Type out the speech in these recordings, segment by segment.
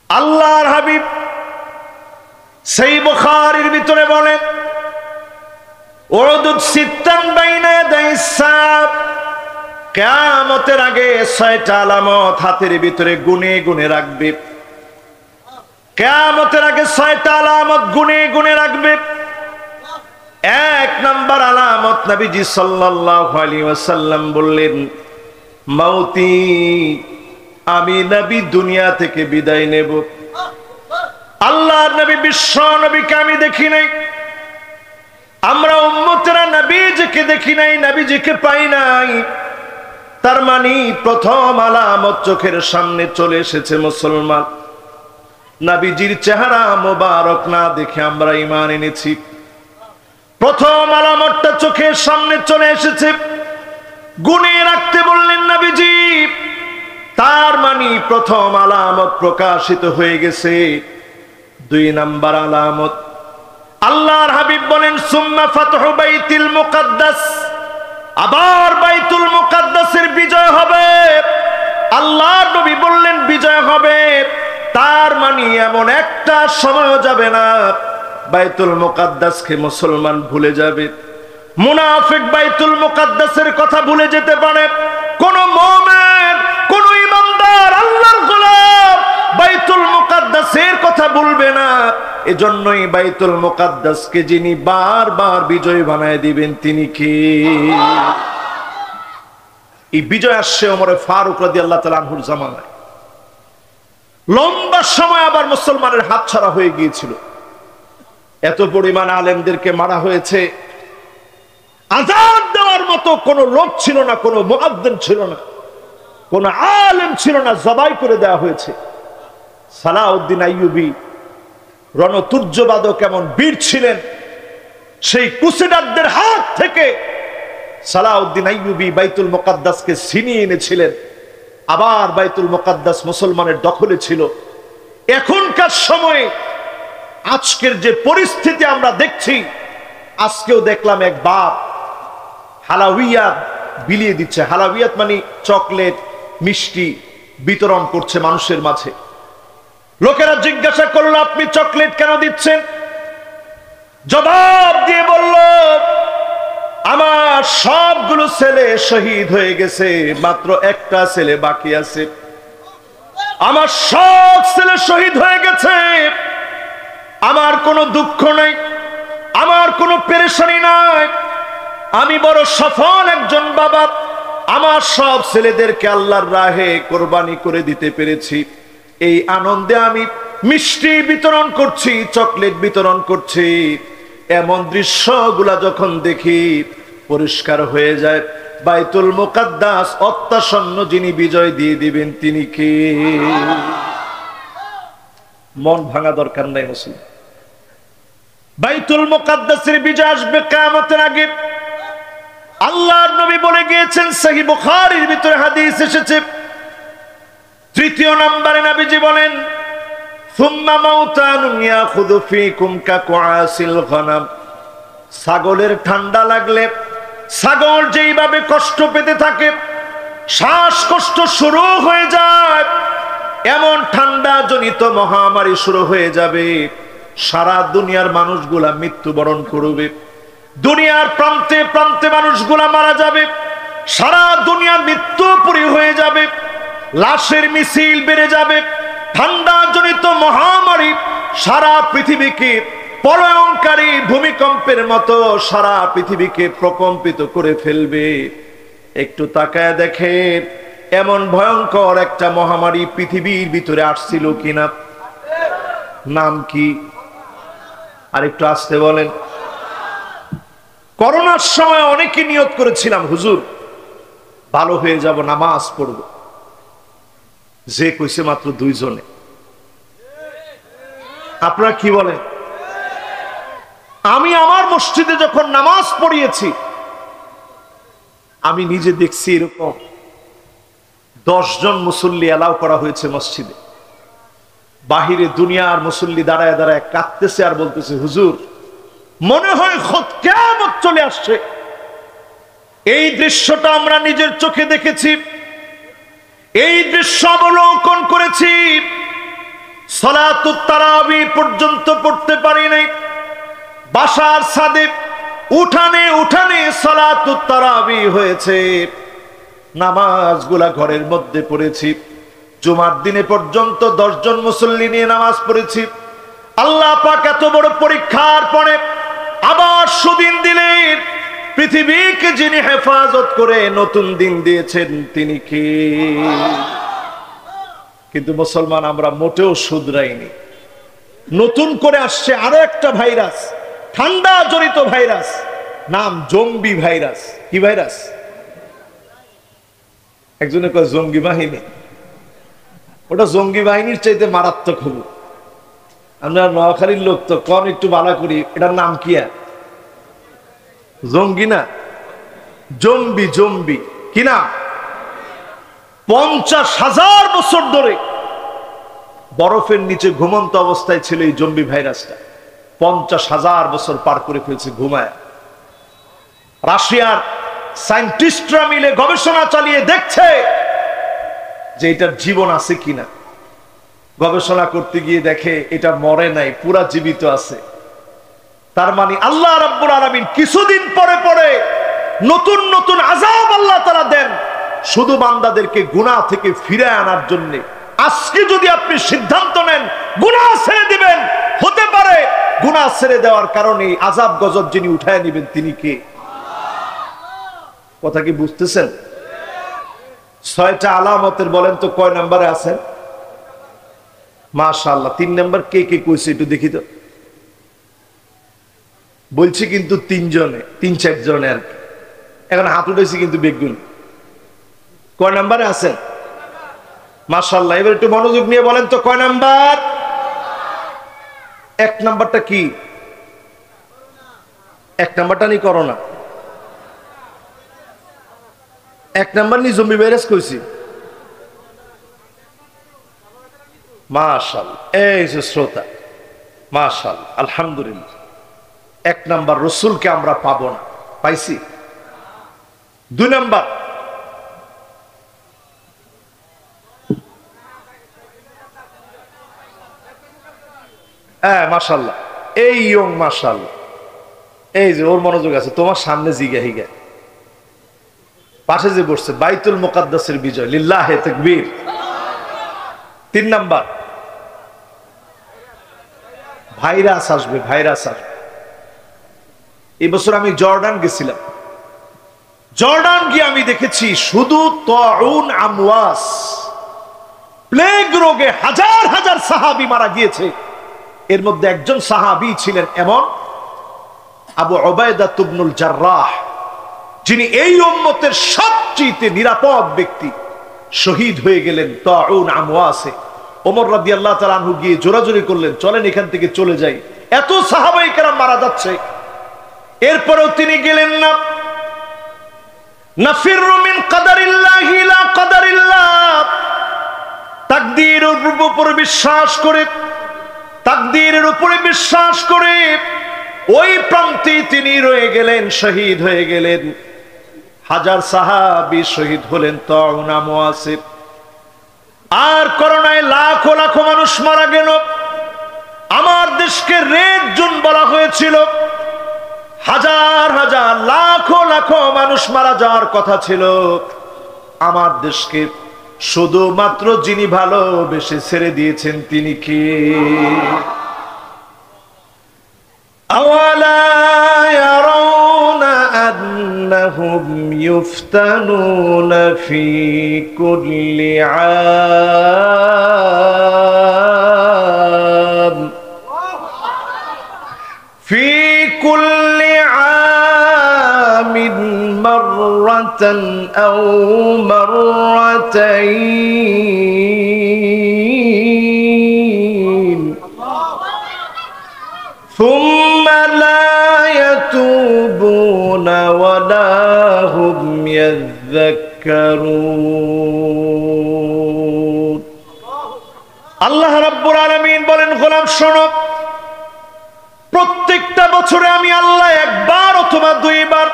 আল্লাহর হাবিব সেই বুখারীর ভিতরে বলেন, উরদুত সিত্তান বাইনা ইয়াদাইস সাআব, কিয়ামতের আগে 6টা আলামত হাতের ভিতরে গুনে গুনে রাখবে। কিয়ামতের আগে 6টা আলামত গুনে গুনে রাখবে। 1 নাম্বার আলামত নবীজি সাল্লাল্লাহু আলাইহি ওয়াসাল্লাম বললেন, মাউতি, আমি নবী দুনিয়া থেকে বিদায় নেব। আল্লাহর নবী বিশ্ব নবীকে আমি দেখি নাই, আমরা উম্মতেরা নবীজিকে দেখি নাই, নবীজিকে পাই নাই। তার মানে প্রথম আলামত চোখের সামনে চলে এসেছে। মুসলমান নবীজির চেহারা মোবারক না দেখে আমরা ঈমান এনেছি। প্রথম আলামতটা চোখের সামনে চলে এসেছে, গুনে রাখতে বললেন নবীজি। তার মানে প্রথম আলামত প্রকাশিত হয়ে গেছে। 2 নাম্বার আলামত, আল্লাহর হাবিব বলেন, সুম্মা ফাতহু বাইতুল মুকাদ্দাস, আবার বাইতুল মুকাদ্দাসের বিজয় হবে। আল্লাহর নবী বললেন বিজয় হবে, তার মানে এমন একটা সময় যাবে না বাইতুল মুকাদ্দাসকে মুসলমান ভুলে যাবে। মুনাফিক বাইতুল মুকাদ্দাসের কথা ভুলে যেতে পারে, কোন মুমিন কোন ইমানদার আল্লাহর গোলাম বাইতুল মুকাদ্দাসের কথা ভুলবে না। এজন্যই বাইতুল মুকাদ্দাসকে যিনি বারবার বিজয় বানায় দিবেন তিনি কে? এই বিজয় আসছে ওমরে ফারুক রাদিয়াল্লাহু তাআলা আনহুর জামানায়। লম্বা সময় আবার মুসলমানের হাতছাড়া হয়ে গিয়েছিল। এত পরিমাণ আলেমদেরকে মারা হয়েছে, আযান দেওয়ার মতো কোনো লোক ছিল না, কোনো মুয়াজ্জিন ছিল না, কোনো আলেম ছিল না, জবাই করে দেওয়া হয়েছে। সালাউদ্দিন আইয়ুবী রণতুর্যবাদক কেমন বীর ছিলেন, সেই ক্রুসেডারদের হাত থেকে সালাউদ্দিন আইয়ুবী বাইতুল মুকাদ্দাসকে ছিনিয়ে এনেছিলেন। আবার বাইতুল মুকাদ্দাস মুসলমানের দখলে ছিল। এখনকার সময়ে আজকের যে পরিস্থিতি আমরা দেখছি, আজকেও দেখলাম এক বাপ হালাউইয়াত বিলিয়ে দিচ্ছে। হালাউইয়াত মানে চকলেট মিষ্টি বিতরণ করছে মানুষের মাঝে। লোকেরা জিজ্ঞাসা করলো, আপনি চকলেট কেন দিচ্ছেন? জবাব দিয়ে বলল, আমার সবগুলো ছেলে শহীদ হয়ে গেছে, মাত্র একটা ছেলে বাকি আছে। আমার সব ছেলে শহীদ হয়ে গেছে, আমার কোনো দুঃখ নাই, আমার কোনো পেরেশানি নাই। আমি বড় সফল একজন বাবা, আমার সব ছেলেদেরকে আল্লাহর রাহে কোরবানি করে দিতে পেরেছি। এই আনন্দে আমি মিষ্টি বিতরণ করছি, চকলেট বিতরণ করছি। এমন দৃশ্যগুলা যখন দেখি পরিষ্কার হয়ে যায়, বাইতুল মুকাদ্দাস অত্যাসন্ন যিনি বিজয় দিয়ে দিবেন তিনি কে? মন ভাঙা দরকার নাই মুসলিম। বাইতুল মুকাদ্দাসের বিজয় আসবে কিয়ামতের আগে। আল্লাহর নবী বলে গিয়েছেন, সহিহ বুখারীর ভিতরে হাদিস এসেছে। 3 নম্বরে নবীজি বলেন, সুম্মা মাউতানুন ইয়াখুযু ফীকুম কাকুআসিল গনাম, ছাগলের ঠান্ডা লাগলে ছাগল যেইভাবে কষ্ট পেতে থাকে, শ্বাসকষ্ট শুরু হয়ে যায়, এমন ঠান্ডা জনিত মহামারী শুরু হয়ে যাবে। সারা দুনিয়ার মানুষগুলা মৃত্যুবরণ করবে, দুনিয়ার প্রান্তে প্রান্তে মানুষগুলা মারা যাবে, সারা দুনিয়া মৃত্যুপুরী হয়ে যাবে, লাশের মিছিল বেড়ে যাবে। ঠান্ডা জনিত মহামারী সারা পৃথিবীকে প্রলয়ঙ্কারী ভূমিকম্পের মতো সারা পৃথিবীকে প্রকম্পিত করে ফেলবে। একটু তাকায় দেখে এমন ভয়ঙ্কর একটা মহামারী পৃথিবীর ভিতরে আসছিল কিনা। নাম কি? আর একটু আসতে বলেন। করোনার সময় অনেকে নিয়ত করেছিলাম, হুজুর ভালো হয়ে যাব, নামাজ পড়ব। যে কইছে মাত্র 2 জনে। আপনারা কি বলেন? আমি আমার মসজিদে যখন নামাজ পড়িয়েছি, আমি নিজে দেখছি এরকম 10 জন মুসল্লি এলাও করা হয়েছে মসজিদে। বাহিরে দুনিয়ার মুসল্লি দাঁড়ায় দাঁড়ায় কাঁদতেছে আর বলতেছে, হুজুর মনে হয় কিয়ামত চলে আসছে। এই দৃশ্যটা আমরা নিজের চোখে দেখেছি, এই দৃশ্য অবলোকন করেছি। সালাতুত তারাবি পর্যন্ত পড়তে পারি নাই। বাসার ছাদে উঠানে উঠানে সালাতুত তারাবি হয়েছে, নামাজগুলা ঘরের মধ্যে পড়েছি। জুমার দিনে পর্যন্ত 10 জন মুসল্লি নিয়ে নামাজ পড়েছি। আল্লাহ পাক এত বড় পরীক্ষার পরে আবার সুদিন দিলেন। পৃথিবীকে যিনি হেফাজত করে নতুন দিন দিয়েছেন তিনি কে? কিন্তু মুসলমান আমরা মোটেও শুধরাইনি। নতুন করে আসছে আরো একটা ভাইরাস, ঠান্ডা জড়িত ভাইরাস, নাম জঙ্গি ভাইরাস। কি ভাইরাস? একজনে কয় জঙ্গি বাহিনী। ওটা জঙ্গি বাহিনীর চাইতে মারাত্মক হলো। আমরা নোয়াখালীর লোক তো কম একটু বালা করি, এটার নাম কি? জঙ্গি না, জম্বি। জম্বি কি না? 50,000 বছর ধরে বরফের নিচে ঘুমন্ত অবস্থায় ছিল এই জম্বি ভাইরাসটা। 50,000 বছর পার করে ফেলছে ঘুমায়। রাশিয়ার সায়েন্টিস্টরা মিলে গবেষণা চালিয়ে দেখছে যে এটার জীবন আছে কিনা। গবেষণা করতে গিয়ে দেখে এটা মরে নাই, পুরা জীবিত আছে। তার মানে আল্লাহ রাব্বুল আলামিন কিছুদিন পরে পরে নতুন নতুন আযাব আল্লাহ তাআলা দেন শুধু বান্দাদেরকে গুনাহ থেকে ফিরে আনার জন্য। আজকে যদি আপনি সিদ্ধান্ত নেন গুনাহ ছেড়ে দিবেন, হতে পারে গুনাহ ছেড়ে দেওয়ার কারণে আযাব গজব যিনি উঠায় নেবেন তিনি কে? কথা কি বুঝতেছেন? 6টা আলামতের বলেন তো কয় নম্বরে আছেন? মাশাআল্লাহ। 3 নম্বর কে কে কইছে একটু দেখি তো। বলছি কিন্তু 3 জনে, 3-4 জনে আর কি। এখন হাত উঠেছি কিন্তু বেগুন। কয় নম্বরে আছেন? মাশাআল্লাহ। এবার একটু মনোযোগ নিয়ে বলেন তো কয় নাম্বার? 1 নাম্বারটা কি? 1 নাম্বারটা নি করোনা। 1 নাম্বার নি জম্বি ভাইরাস কইছি। মাশাআল্লাহ। এই যে শ্রোতা, মাশাআল্লাহ, আলহামদুলিল্লাহ। 1 নাম্বার রাসূলকে আমরা পাবো না, পাইছি। 2 নাম্বার মাশাআল্লাহ, এই ইয়ং মাশাআল্লাহ, এই যে ওর মনোযোগ আছে। তোমার সামনে জিগা হিগা পাশে যে বসছে, বাইতুল মুকাদ্দাসের বিজয়, লিল্লাহে তাকবীর। 3 নাম্বার ভাইরাস আসবে, ভাইরাস আসবে। এই বছর আমি জর্ডান গেছিলাম। জর্ডান গিয়ে আমি দেখেছি শুধু তাউন আমওয়াস, প্লেগ রোগে হাজার হাজার সাহাবী মারা গিয়েছে। এর মধ্যে একজন সাহাবী ছিলেন এমন আবু উবাইদা ইবনুল জাররাহ, যিনি এই উম্মতের সবচেয়ে নিরাপদ ব্যক্তি, শহীদ হয়ে গেলেন তাউন আমওয়াসে। ওমর রাদিয়াল্লাহু তাআলা আনহু গিয়ে জোরাজোরি করলেন, চলেন এখান থেকে চলে যাই, এত সাহাবায়ে কেরাম মারা যাচ্ছে। এরপরেও তিনি গেলেন না। নাফিরু মিন কাদারিল্লাহি ইলা কাদারিল্লাহ, তাকদীরের উপর বিশ্বাস করে, তাকদীরের উপরে বিশ্বাস করে ওই প্রান্তে তিনি রয়ে গেলেন, শহীদ হয়ে গেলেন। হাজার সাহাবী শহীদ হলেন তাউন আমওয়াসে। আর করোনায় লাখো লাখো মানুষ মারা গেল। আমার দেশকে রেড জোন বলা হয়েছিল। হাজার হাজার লাখো লাখো মানুষ মারা যাওয়ার কথা ছিল। আমার দেশকে শুধুমাত্র যিনি ভালোবেসে ছেড়ে দিয়েছেন তিনি কে? আওয়ালা ইয়ারাউনা আন্নাহুম ইফতানুনা ফি কুল্লি আম ফি কুল্লি আমিন মাররাতান আও মাররাতাইন ثم لا يتوبون ولا هم يذكرون। আল্লাহ রাব্বুল আলামিন বলেন, গোলাম শোনো, প্রত্যেকটা বছরে আমি আল্লাহ একবার অথবা 2 বার,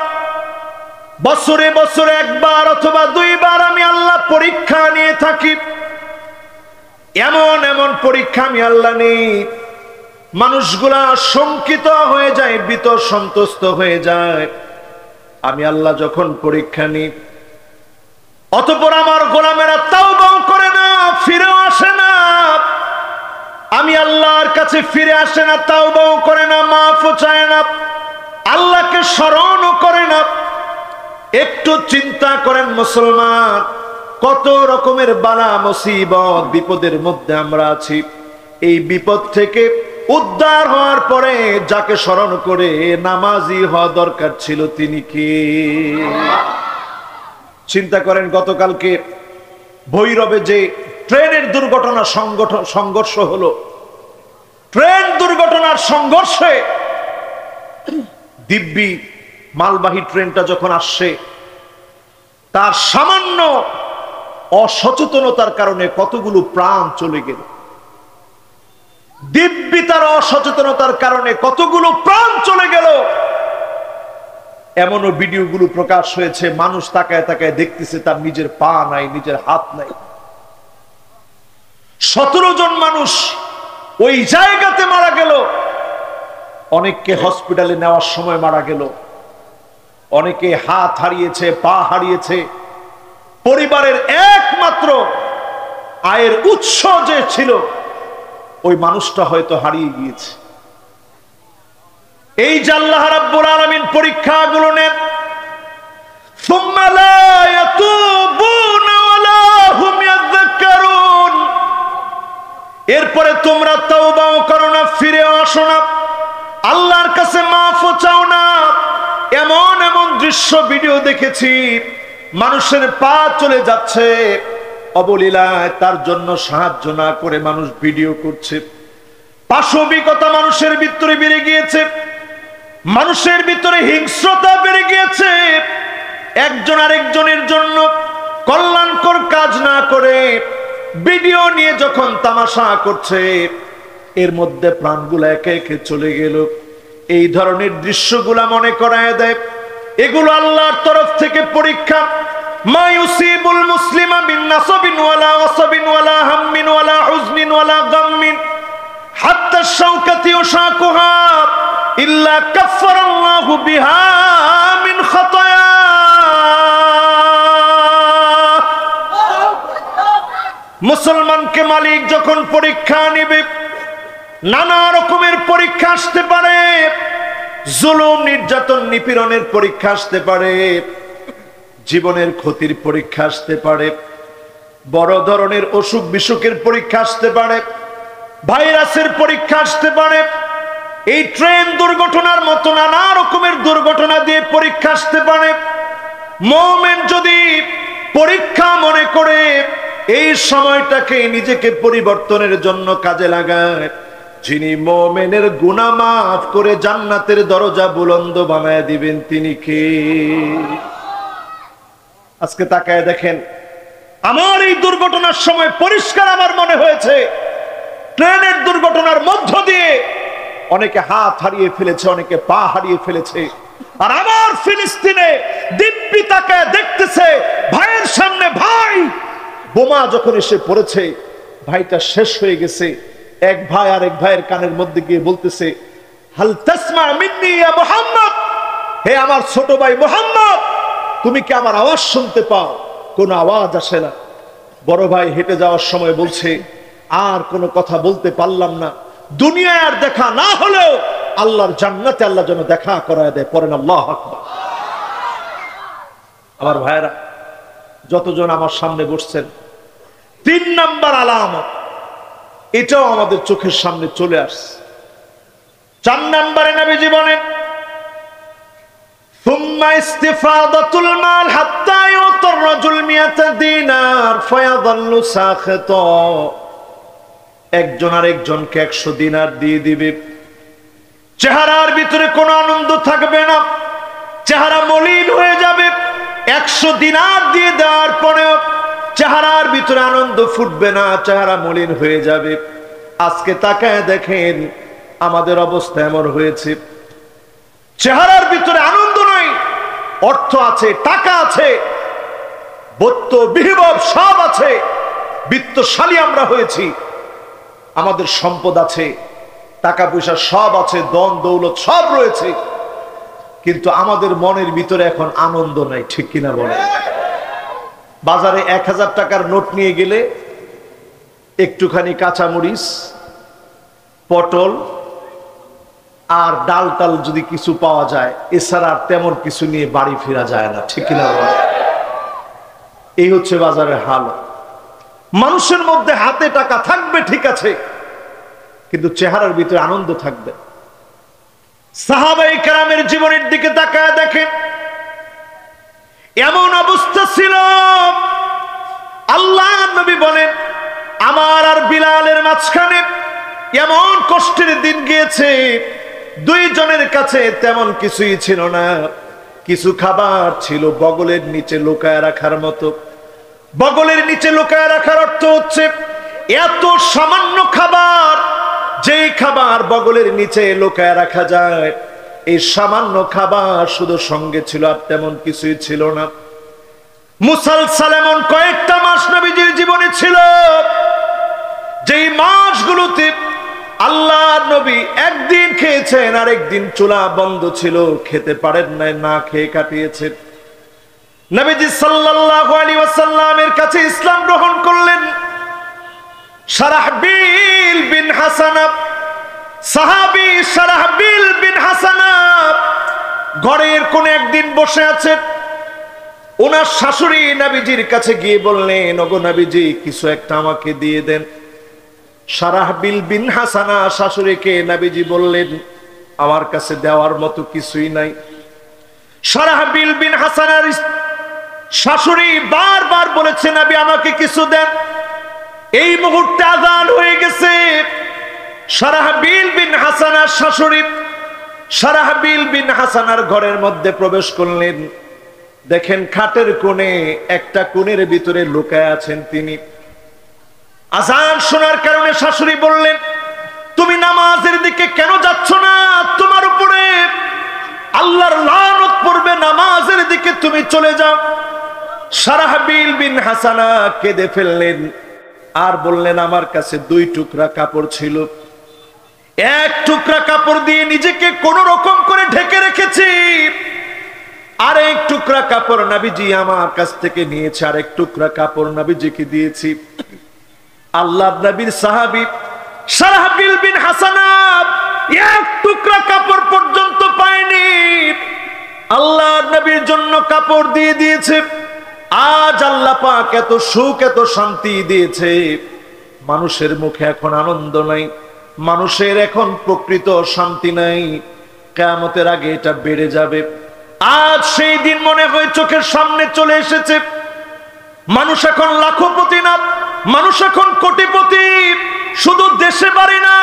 বছরে বছরে একবার অথবা 2 বার আমি আল্লাহ পরীক্ষা নিয়ে থাকি। এমন এমন পরীক্ষা আমি আল্লাহ নেই, মানুষগুলা শঙ্কিত হয়ে যায়, ভীত সন্ত্রস্ত হয়ে যায়। আমি আল্লাহ যখন পরীক্ষা নিই, অতঃপর আমার গোলামেরা তাওবাও করে না, ফিরেও আসে না। আমি আল্লাহর কাছে ফিরে আসে না, তাওবাও করে না, মাফও চায় না, আল্লাহকে স্মরণও করে না। একটু চিন্তা করেন মুসলমান, কত রকমের বালা মুসিবত বিপদের মধ্যে আমরা আছি। এই বিপদ থেকে উদ্ধার হওয়ার পরে যাকে স্মরণ করে নামাজি হওয়া দরকার ছিল, তিনি কে? চিন্তা করেন, গতকালকে ভৈরবে যে ট্রেনের দুর্ঘটনা সংঘর্ষ হলো, ট্রেন দুর্ঘটনার সংঘর্ষে দিব্যি মালবাহী ট্রেনটা যখন আসছে, তার সামান্য অসচেতনতার কারণে কতগুলো প্রাণ চলে গেল। দিব্যি তার অসচেতনতার কারণে কতগুলো প্রাণ চলে গেল। এমনও ভিডিওগুলো প্রকাশ হয়েছে, মানুষ তাকায় তাকায় দেখতেছে, তার নিজের পা নাই, নিজের হাত নাই। 17 জন মানুষ ওই জায়গাতে মারা গেল। অনেককে হসপিটালে নেওয়ার সময় মারা গেল, অনেকে হাত হারিয়েছে, পা হারিয়েছে। পরিবারের একমাত্র আয়ের উৎস যে ছিল, ওই মানুষটা হয়তো হারিয়ে গিয়েছে। এই যে আল্লাহ রাব্বুল আলামিন পরীক্ষাগুলো নেন, সুম্মা লা ইয়াতুবুনা ওয়ালা হুম ইয়াযাক্কারুন, এরপরে তোমরা তাওবাও করো না, ফিরে আসো না, আল্লাহর কাছে মাফও চাও না। এমন এমন দৃশ্য ভিডিও দেখেছি, মানুষের পা চলে যাচ্ছে অবলীলায়, তার জন্য সাহায্য না করে মানুষ ভিডিও করছে। পাশবিকতা মানুষের ভিতরে বেড়ে গিয়েছে, মানুষের ভিতরে হিংস্রতা বেড়ে গিয়েছে। একজন আরেকজনের জন্য কল্যাণকর কাজ না করে ভিডিও নিয়ে যখন তামাশা করছে, এর মধ্যে প্রাণগুলো একে একে চলে গেল। এই ধরনের দৃশ্যগুলা মনে করায় দেয় এগুলো আল্লাহর তরফ থেকে পরীক্ষা। মা ইউসিবুল মুসলিমা মিন নাসাবিন ওয়ালা ওয়াসাবিন ওয়ালা হাম্মিন ওয়ালা হুজনিন ওয়ালা গাম্মিন হাত্তা শাওকাতি ওয়াশাকুহা ইল্লা কাফফারাল্লাহু বিহা মিন খাতায়া। মুসলমানকে মালিক যখন পরীক্ষা নেবে, নানা রকমের পরীক্ষা আসতে পারে, জুলুম নির্যাতন নিপীড়নের পরীক্ষা আসতে পারে, জীবনের ক্ষতির পরীক্ষা আসতে পারে, বড় ধরনের অসুখ বিসুখের পরীক্ষা আসতে পারে, ভাইরাসের পরীক্ষা আসতে পারে। এই ট্রেন দুর্ঘটনার মতো নানা রকমের দুর্ঘটনা দিয়ে পরীক্ষা আসতে পারে। মুমিন যদি পরীক্ষা মনে করে এই সময়টাকে নিজেকে পরিবর্তনের জন্য কাজে লাগায়, যিনি মুমিনের গুনাহ মাফ করে জান্নাতের দরজা বুলন্দ বানায় দিবেন, তিনি কে? আজকে তাকায় দেখেন, আমার এই দুর্ঘটনার সময় পরিষ্কার আমার মনে হয়েছে, ট্রেনের দুর্ঘটনার মধ্য দিয়ে অনেকে হাত হারিয়ে ফেলেছে, অনেকে পা হারিয়ে ফেলেছে। আর আমার ফিলিস্তিনে দিব্যি তাকায় দেখতেছে, ভাইয়ের সামনে ভাই বোমা যখন এসে পড়েছে, ভাইটা শেষ হয়ে গেছে। এক ভাই আর এক ভাইয়ের কানের মধ্যে গিয়ে বলতেছে, হাল তাসমা মিন্নি ইয়া মুহাম্মদ, হে আমার ছোট ভাই মুহাম্মদ, তুমি কি আমার আওয়াজ শুনতে পাও? কোনো আওয়াজ আসে না। বড় ভাই হেঁটে যাওয়ার সময় বলছে, আর কোনো কথা বলতে পারলাম না, দুনিয়ায় আর দেখা না হলেও আল্লাহর জান্নাতে আল্লাহ যেন দেখা করায় দেয়। পড়েন আল্লাহু আকবার। আমার ভাইরা, যতজন আমার সামনে বসছেন, 3 নাম্বার আলামত, এটাও আমাদের চোখের সামনে চলে আসছে। 4 নম্বরে নবীজি বলেন, সুম্মা ইস্তিফাদাতুল মাল হাত্তা ইউতার রাজুল 100 দিনার ফায়াযাল্লু সাখিতা, একজন আরেকজনকে 100 দিনার দিয়ে দিবে, চেহারার ভিতরে কোনো আনন্দ থাকবে না, চেহারা মলিন হয়ে যাবে। 100 দিনার দিয়ে দেওয়ার পরেও চেহারার ভিতরে আনন্দ ফুটবে না, চেহারা মলিন হয়ে যাবে। আজকে তাকায় দেখেন আমাদের অবস্থা এমন হয়েছে, চেহারার ভিতরে আনন্দ নাই, অর্থ আছে, টাকা আছে, বত্ত বিভব সব আছে, বিত্তশালী আমরা হয়েছি, আমাদের সম্পদ আছে, টাকা পয়সা সব আছে, ধন দৌলত সব রয়েছে, কিন্তু আমাদের মনের ভিতরে এখন আনন্দ নাই, ঠিক কিনা বলে? বাজারে 1000 টাকার নোট নিয়ে গেলে একটুখানি কাঁচামরিচ, পটল আর ডাল টাল যদি কিছু পাওয়া যায়, এছাড়া আর তেমন কিছু নিয়ে বাড়ি ফেরা যায় না, ঠিক কিনা বলে? এই হচ্ছে বাজারের হাল। মানুষের মধ্যে হাতে টাকা থাকবে ঠিক আছে, কিন্তু চেহারার ভিতরে আনন্দ থাকবে। সাহাবায়ে কেরামের জীবনের দিকে তাকায় দেখেন, এমন অবস্থা ছিল, আল্লাহর নবী বলেন আমার আর বিলালের মাঝখানে এমন কষ্টের দিন গিয়েছে, দুইজনের কাছে তেমন কিছুই ছিল না। কিছু খাবার ছিল বগলের নিচে লুকায় রাখার মতো। বগলের নিচে লুকায় রাখার অর্থ হচ্ছে এত সামান্য খাবার, যেই খাবার বগলের নিচে লুকায় রাখা যায়, এই সামান্য খাবার শুধু সঙ্গে ছিল, আর তেমন কিছুই ছিল না। মুসালসাল এমন কয়েকটা মাস নবীজির জীবনে ছিল, যেই মাসগুলোতে আল্লাহর নবী একদিন খেয়েছেন, আর একদিন চুলা বন্ধ ছিল, খেতে পারেন নাই, না খেয়ে কাটিয়েছেন। নবীজি সাল্লাল্লাহু আলাইহি ওয়াসাল্লামের কাছে ইসলাম গ্রহণ করলেন শারাহবিল বিন হাসানা, সাহাবী শারাহবিল বিন হাসানা ঘরের কোণে একদিন বসে আছেন। ওনার শাশুড়ি নবীজির কাছে গিয়ে বললেন, ওগো নবীজি, কিছু একটা আমাকে দিয়ে দেন। শারাহবিল বিন হাসানা শাশুড়িকে নবীজি বললেন, আমার কাছে দেওয়ার মতো কিছুই নাই। শারাহবিল বিন হাসানার শাশুড়ি বারবার বলেছে, নবী আমাকে কিছু দেন। এই মুহূর্তে আযান হয়ে গেছে। শারাহবিল বিন হাসানার শাশুড়ি শারাহবিল বিন হাসানার ঘরের মধ্যে প্রবেশ করলেন। দেখেন খাটের কোণে একটা কোণের ভিতরে লুকায় আছেন তিনি। আযান শোনার কারণে শাশুড়ি বললেন, তুমি নামাজের দিকে কেন যাচ্ছ না? তোমার উপরে আল্লাহর লানত পড়বে, নামাজের দিকে তুমি চলে যাও। শারাহবিল বিন হাসানা কেঁদে ফেললেন আর বললেন, আমার কাছে 2 টুকরা কাপড় ছিল, 1 টুকরা কাপড় দিয়ে নিজেকে কোন রকম করে ঢেকে রেখেছি, আর 1 টুকরা কাপড় নবীজি আমার কাছ থেকে নিয়েছে, আর 1 টুকরা কাপড় নবীজিকে দিয়েছি। আল্লাহর নবীর সাহাবী শারাহবিল বিন হাসানা 1 টুকরা কাপড় পর্যন্ত পায়নি, আল্লাহর নবীর জন্য কাপড় দিয়ে দিয়েছে। আজ আল্লাহ পাক এত সুখ, এত শান্তি দিয়েছে, মানুষের মুখে এখন আনন্দ নাই, মানুষের এখন প্রকৃত শান্তি নাই। কিয়ামতের আগে এটা বেড়ে যাবে। আজ সেই দিন মনে হয় চোখের সামনে চলে এসেছে। মানুষ এখন লাখপতি না, মানুষ এখন কোটিপতি। শুধু দেশে বাড়ি না,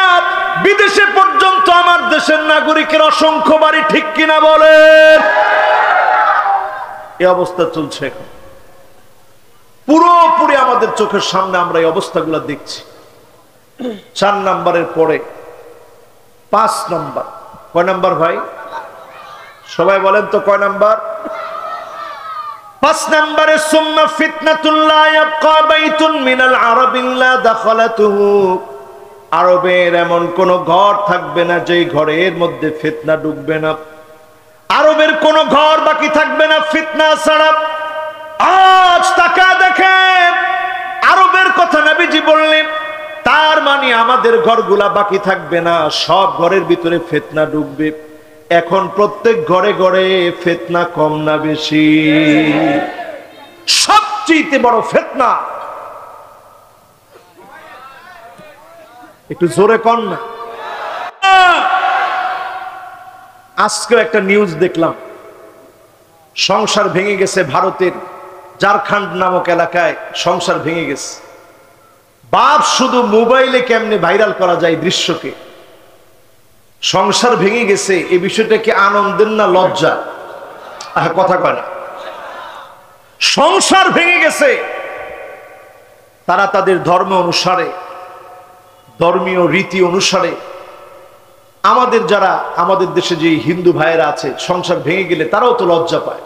বিদেশে পর্যন্ত আমার দেশের নাগরিকের অসংখ্য বাড়ি, ঠিক কিনা বলেন? এই অবস্থা চলছে এখন পুরোপুরি আমাদের চোখের সামনে, আমরা এই অবস্থাগুলো দেখছি। 4 নম্বরের পরে 5 নম্বর। কয় নম্বর ভাই? সবাই বলেন তো কয় নম্বর? 5 নম্বরে সুম্মা ফিতনাতুল লা ইয়াবকা বাইতুন মিনাল আরাবি ইল্লা দাখালাতুহু। আরবের এমন কোন ঘর থাকবে না যেই ঘরের মধ্যে ফিতনা ঢুকবে না। আরবের কোন ঘর বাকি থাকবে না ফিতনা ছাড়া। আজ তাকা দেখেন, আরবের কথা নবীজি বললেন, তার মানে আমাদের ঘরগুলা বাকি থাকবে না, সব ঘরের ভিতরে ফিতনা ঢুকবে। এখন প্রত্যেক ঘরে ঘরে ফিতনা কম না বেশি? সবচেয়ে বড় ফিতনা, একটু জোরে কন না। আজকে একটা নিউজ দেখলাম, সংসার ভেঙে গেছে ভারতের ঝাড়খণ্ড নামক এলাকায়, সংসার ভেঙে গেছে। বাপ শুধু মোবাইলে কেমনে ভাইরাল করা যায় দৃশ্যকে, সংসার ভেঙে গেছে, এই বিষয়টা কি আনন্দের না লজ্জা? কথা কয় না। সংসার ভেঙে গেছে, তারা তাদের ধর্ম অনুসারে, ধর্মীয় রীতি অনুসারে, আমাদের যারা আমাদের দেশে যে হিন্দু ভাইয়েরা আছে, সংসার ভেঙে গেলে তারাও তো লজ্জা পায়।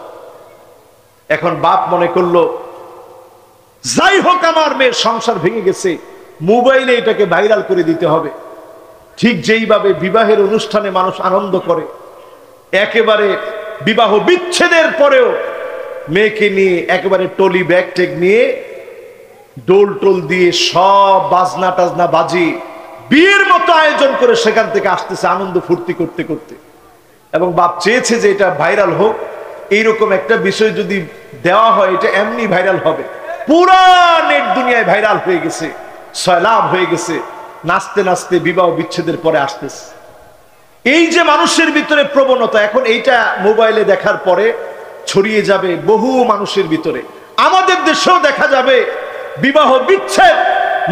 এখন বাপ মনে করলো যাই হোক আমার মেয়ের সংসার ভেঙে গেছে, মোবাইলে এটাকে ভাইরাল করে দিতে হবে। ঠিক যেইভাবে বিবাহের অনুষ্ঠানে মানুষ আনন্দ করে, একেবারে বিবাহ বিচ্ছেদের পরেও মেয়েকে নিয়ে একেবারে টলি ব্যাগ টেক নিয়ে ডোল টোল দিয়ে সব বাজনা টাজনা বাজি বিয়ের মতো আয়োজন করে সেখান থেকে আসতেছে আনন্দ ফুর্তি করতে করতে। এবং বাপ চেয়েছে যে এটা ভাইরাল হোক, এইরকম একটা বিষয় যদি দেওয়া হয় এটা এমনি ভাইরাল হবে। পুরা নেট দুনিয়ায় ভাইরাল হয়ে গেছে, সয়লাভ হয়ে গেছে, নাচতে নাচতে বিবাহ বিচ্ছেদের পরে আসতেছে। এই যে মানুষের ভিতরে প্রবণতা, এখন এইটা মোবাইলে দেখার পরে ছড়িয়ে যাবে বহু মানুষের ভিতরে। আমাদের দেশেও দেখা যাবে বিবাহ বিচ্ছেদ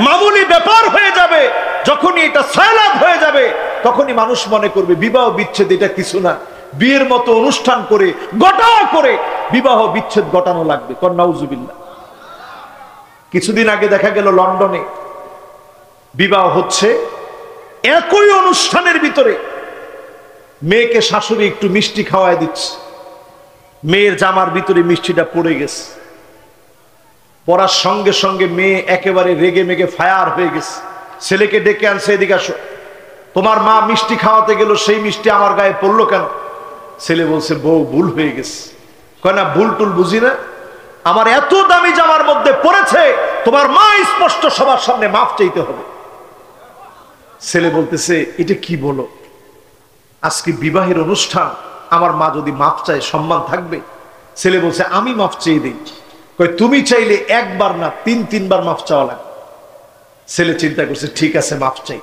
মামুলি ব্যাপার হয়ে যাবে। যখনই এটা সয়লাভ হয়ে যাবে তখনই মানুষ মনে করবে বিবাহ বিচ্ছেদ এটা কিছু না, বিয়ের মতো অনুষ্ঠান করে গোটা করে বিবাহ বিচ্ছেদ ঘটানো লাগবে। নাউজুবিল্লাহ। কিছুদিন আগে দেখা গেল লন্ডনে বিবাহ হচ্ছে, একই অনুষ্ঠানের ভিতরে মেয়েকে শাশুড়ি একটু মিষ্টি খাওয়ায় দিচ্ছে, মেয়ের জামার ভিতরে মিষ্টিটা পড়ে গেছে। পড়ার সঙ্গে সঙ্গে মেয়ে একেবারে রেগে মেগে ফায়ার হয়ে গেছে। ছেলেকে ডেকে আনছে, এদিকে আসো, তোমার মা মিষ্টি খাওয়াতে গেল, সেই মিষ্টি আমার গায়ে পড়লো কেন? ছেলে বলছে বউ ভুল হয়ে গেছে। কয় না ভুল টুল বুঝি না, আমার এত দামি জামার মধ্যে পড়েছে, তোমার মা স্পষ্ট সবার সামনে মাফ চাইতে হবে। ছেলে বলতেছে এটা কি বলো, আজকে বিবাহের অনুষ্ঠান, আমার মা যদি মাফ চায় সম্মান থাকবে? ছেলে বলছে আমি মাফ চেয়ে দিই। কই তুমি চাইলে একবার না তিনবার মাফ চাওয়া লাগে। ছেলে চিন্তা করছে ঠিক আছে মাফ চাই।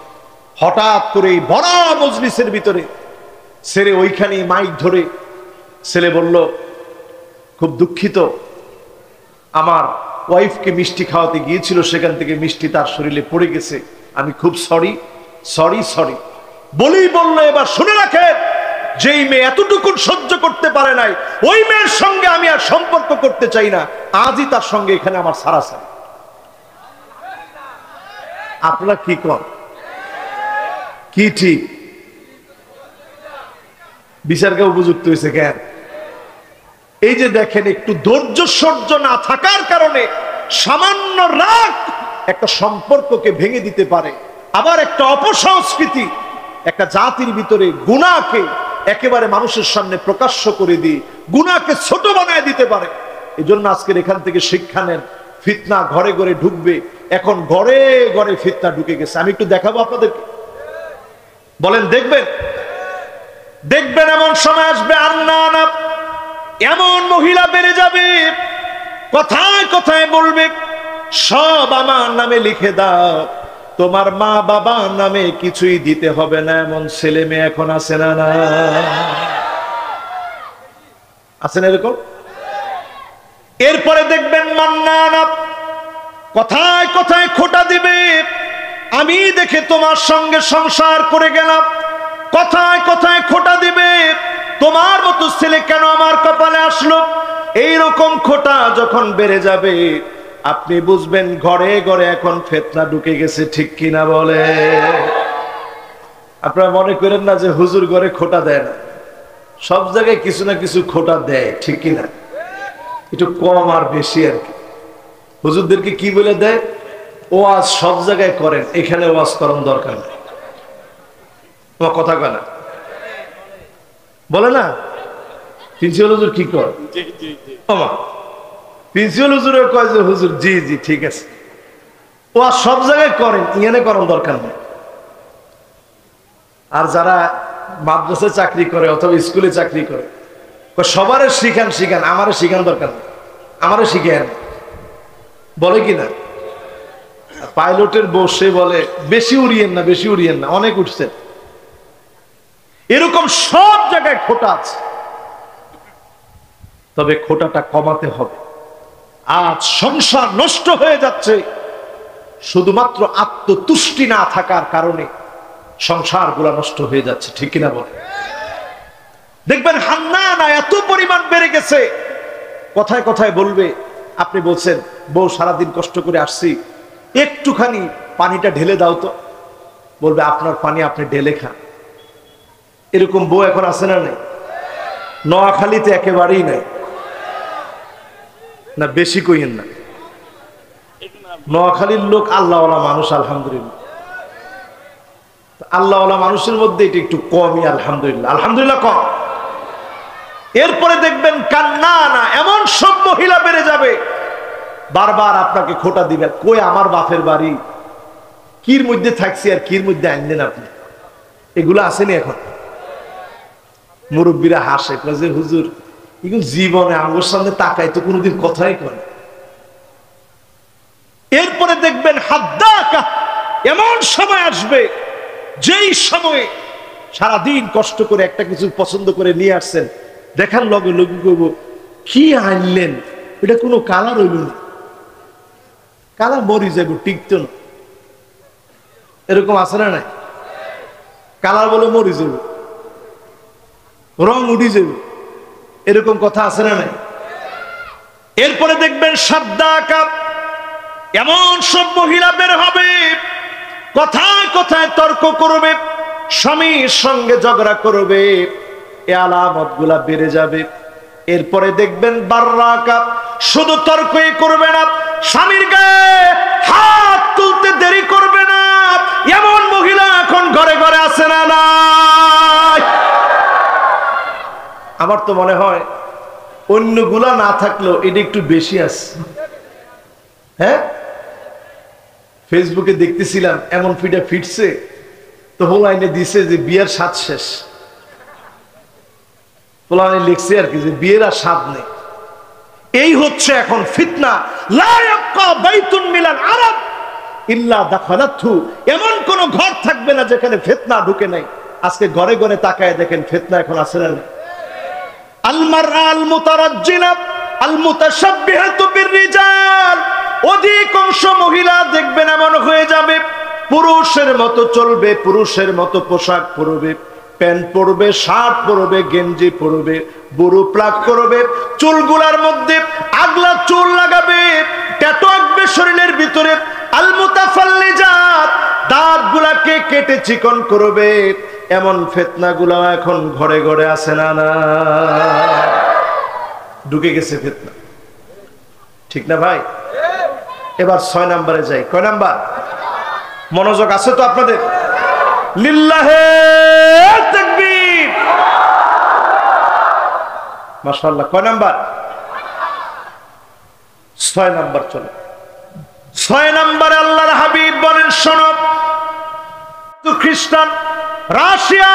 হঠাৎ করে বড় মজলিসের ভিতরে ছেলে ওইখানে মাইক ধরে ছেলে বলল খুব দুঃখিত, আমার ওয়াইফকে মিষ্টি খাওয়াতে গিয়েছিল, সেখান থেকে মিষ্টি তার শরীরে পড়ে গেছে, আমি খুব সরি সরি সরি বলেই বললো এবার শুনে রাখেন, যেই মেয়ে এতটুকু সহ্য করতে পারে নাই ওই মেয়ের সঙ্গে আমি আর সম্পর্ক করতে চাই না, আজই তার সঙ্গে এখানে আমার সারাসারি। আপনারা কি কর, কি ঠিক বিচারকে উপযুক্ত হয়েছে কেন? এই যে দেখেন, একটু ধৈর্য সহ্য না থাকার কারণে সামান্য রাগ একটা সম্পর্ককে ভেঙে দিতে পারে। আবার একটা অপসংস্কৃতি একটা জাতির ভিতরে গুনাহকে একেবারে মানুষের সামনে প্রকাশ্য করে দিয়ে গুনাহকে ছোট বানায় দিতে পারে। এই জন্য আজকের এখান থেকে শিক্ষা নেন, ফিতনা ঘরে ঘরে ঢুকবে। এখন ঘরে ঘরে ফিতনা ঢুকে গেছে। আমি একটু দেখাবো আপনাদেরকে, বলেন দেখবেন? দেখবেন এমন সময় আসবে আর না না এমন মহিলা বেড়ে যাবে, কথায় কথায় বলবে সব আমার নামে লিখে দাও, তোমার মা বাবা নামে কিছুই দিতে হবে না। এমন ছেলে মেয়ে এখন আছে না? না আছেন এরকম? এরপরে দেখবেন মান্নানা কথায় কথায় খোঁটা দিবে, আমি দেখে তোমার সঙ্গে সংসার করে গেলাম। কথায় কথায় খোঁটা দিবে, তোমার মতো ছেলে কেন আমার কপালে আসলো। এইরকম খোঁটা যখন বেড়ে যাবে আপনি বুঝবেন ঘরে ঘরে এখন ফিতনা ঢুকে গেছে। ঠিক কিনা বলে? আপনারা মনে করেন না যে হুজুর ঘরে খোঁটা দেয় না, সব জায়গায় কিছু না কিছু খোঁটা দেয়। ঠিক কিনা? একটু কম আর বেশি আর কি। হুজুরদেরকে কি বলে দেয়? ওয়াজ সব জায়গায় করেন, এখানে ওয়াজ করার দরকার নেই। তোমার কথা কয় না, বলে না প্রিন্সিপাল হুজুর কি কর, প্রিন্সিপাল হুজুরের কয় যে হুজুর জি জি ঠিক আছে, ওয়াজ সব জায়গায় করেন, এখানে করার দরকার নেই। আর যারা মাদ্রাসায় চাকরি করে অথবা স্কুলে চাকরি করে সবার শিখান শিখান, আমারও শিখান দরকার নেই, আমারও শিখেন, বলে কিনা? পাইলটের বসে বলে বেশি উড়িয়েন না, বেশি উড়িয়েন না, অনেক উঠছেন। এরকম সব জায়গায় খোঁটা আছে, তবে খোঁটাটা কমাতে হবে। আজ সংসার নষ্ট হয়ে যাচ্ছে শুধুমাত্র আত্মতুষ্টি না থাকার কারণে, সংসারগুলো নষ্ট হয়ে যাচ্ছে। ঠিক কিনা বলে? দেখবেন হান্নানা এত পরিমাণ বেড়ে গেছে, কথায় কথায় বলবে, আপনি বলছেন বউ সারাদিন কষ্ট করে আসছি, একটুখানি পানিটা ঢেলে দাও তো, বলবে আপনার পানি আপনি ঢেলে খান। এরকম বউ এখন আছে না নাই? নোয়াখালীতে একেবারেই নাই, না বেশি কইেন না। নোয়াখালীর লোক আল্লাহওয়ালা মানুষ, আলহামদুলিল্লাহ। আল্লাহওয়ালা মানুষের মধ্যে এটা একটু কমই, আলহামদুলিল্লাহ, আলহামদুলিল্লাহ কম। এরপরে দেখবেন কান্না না, এমন সব মহিলা বেড়ে যাবে বারবার আপনাকে খোটা দিবে, কই আমার বাপের বাড়ি, কির মধ্যে থাকছি আর কির মধ্যে আনলেন আপনি। এগুলো আসেনি এখন। মুরব্বীরা হাসে, যে হুজুর এগুলো জীবনে আমার সামনে তাকাই তো কোনোদিন কথাই করে। এরপরে দেখবেন হাদ্দাকা, এমন সময় আসবে যেই সময়ে সারাদিন কষ্ট করে একটা কিছু পছন্দ করে নিয়ে আসছেন, দেখার লগে লগে করবো কি আনলেন, এটা কোনো কালার হইল না, কালার মরি যাবো, টিকতো না। এরকম আছে না নাই? কালার বলে মরি যাব, রং উঠি যাব, এরকম কথা আছে না নাই? এরপরে দেখবেন সাদ্দাকা, এমন সব মহিলা বের হবে কথায় কথায় তর্ক করবে, স্বামীর সঙ্গে ঝগড়া করবে, এ আলামত গুলা বেড়ে যাবে। এরপরে দেখবেন বাররাকা, শুধু তর্কই করবে না, স্বামীর গায়ে হাত তুলতে দেরি করবে না। এমন মহিলা এখন ঘরে ঘরে আছে না নাই? আমার তো মনে হয় অন্যগুলা না থাকলেও এটা একটু বেশি আছে। হ্যাঁ, ফেসবুকে দেখতেছিলাম এমন ফিডে ফিটছে তো হোলাইনে দিছে যে বিয়ের স্বাদ শেষ। হোলাইনে লিখছে আর কি যে বিয়ের আর স্বাদ নেই। এই হচ্ছে এখন ফিতনা। লা ইয়াবকা বাইতুন মিনাল আরব ইল্লা দাখালাতহু, এমন কোন ঘর থাকবে না যেখানে ফিতনা ঢুকে নাই। আজকে ঘরে ঘরে তাকায় দেখেন ফিতনা এখন আছে না? আল মারআ আল মুতারাজ্জিলা আল মুতাশাব্বিহাতু বিররিজাল, অধিকাংশ মহিলা দেখবেন এমন হয়ে যাবে, পুরুষের মতো চলবে, পুরুষের মতো পোশাক পরবে, প্যান্ট পরবে, শার্ট পরবে, গেঞ্জি পরবে, বুড়ো প্লাগ করবে, চুলগুলার মধ্যে আগলা চুল লাগাবে, ট্যাটু আঁকবে শরীরের ভিতরে, আল মুতাফাল্লিজাত, দাঁতগুলাকে কেটে চিকন করবে। এমন ফিতনাগুলো এখন ঘরে ঘরে আছে না? না, ঢুকে গেছে ফিতনা, ঠিক না ভাই? এবার 6 নম্বরে যাই। কয় নাম্বার? মনোযোগ আছে তো আপনাদের? লিল্লাহে তাকবীর, মাশাআল্লাহ। কয় নাম্বার? 6 নাম্বার। চলে 6 নম্বরে আল্লাহর হাবিব বলেন, শোনো, তো খ্রিস্টান রাশিয়া,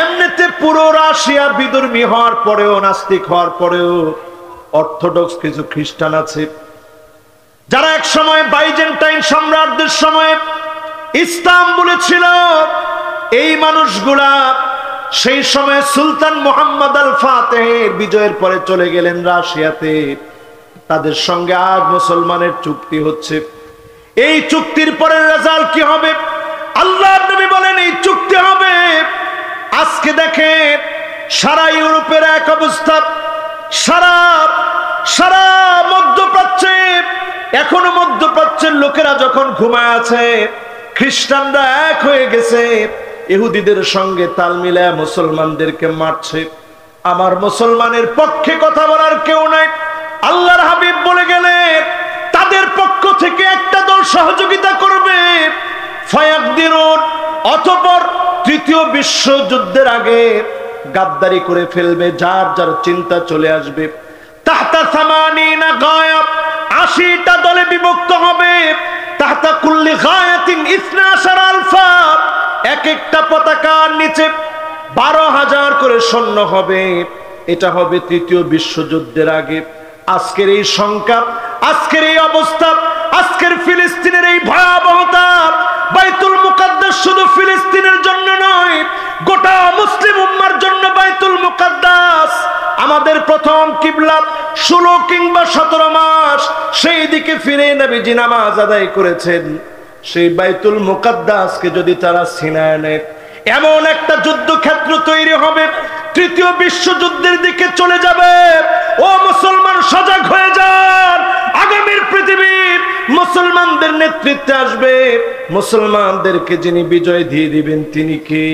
এমনিতে পুরো রাশিয়া বিধর্মী হওয়ার পরেও, নাস্তিক হওয়ার পরেও অর্থোডক্স কিছু খ্রিস্টান আছে যারা এক সময় বাইজেন্টাইন সম্রাটদের সময় ইসলাম বলেছিল। এই মানুষগুলা সেই সময় সুলতান মুহাম্মদ আল ফাতেহের বিজয়ের পরে চলে গেলেন রাশিয়াতে। তাদের সঙ্গে আজ মুসলমানের চুক্তি হচ্ছে। এই চুক্তির পরে রেজাল্ট কি হবে? আল্লাহর নবী বলেন এই চুক্তি হবে। আজকে দেখেন সারা ইউরোপের এক অবস্থা, সারা মধ্যপ্রাচ্যে, এখনো মধ্যপ্রাচ্যের লোকেরা যখন ঘুমায় আছে, খ্রিস্টানরা এক হয়ে গেছে, ইহুদিদের সঙ্গে তাল মিলায় মুসলমানদেরকে মারছে। আমার মুসলমানের পক্ষে কথা বলার কেউ নাই। আল্লাহর হাবিব বলে গেলেন তাদের পক্ষ থেকে একটা দল সহযোগিতা করবে, ফায়াকদিরুন, অতঃপর তৃতীয় বিশ্বযুদ্ধের আগে গাদ্দারি করে ফেলবে। যার যার চিন্তা চলে আসবে। তাহতা 80 গায়া, 80টা দলে বিভক্ত হবে। তাহতা কুল্লি গায়াতিন 12 আলফা, এক একটা পতাকার নিচে 12,000 করে সৈন্য হবে। এটা হবে তৃতীয় বিশ্বযুদ্ধের আগে। আজকের এই সংখ্যা, আজকের এই অবস্থা, আজকের ফিলিস্তিনের এই ভয়াবহতা, বাইতুল মুকাদ্দাস শুধু ফিলিস্তিনের জন্য নয়, গোটা মুসলিম উম্মার জন্য বাইতুল মুকাদ্দাস আমাদের প্রথম কিবলা। 16 কিংবা 17 মাস সেই দিকে ফিরে নবীজি নামাজ আদায় করেছেন। সেই বাইতুল মুকাদ্দাসকে যদি তারা ছিনায় নেয়, এমন একটা যুদ্ধক্ষেত্র তৈরি হবে, তৃতীয় বিশ্বযুদ্ধের দিকে চলে যাবে। ও মুসলমান, সজাগ হয়ে যান। আগামীর পৃথিবী মুসলমানদের নেতৃত্বে আসবে। মুসলমানদেরকে যিনি বিজয় দিয়ে দিবেন তিনি কে?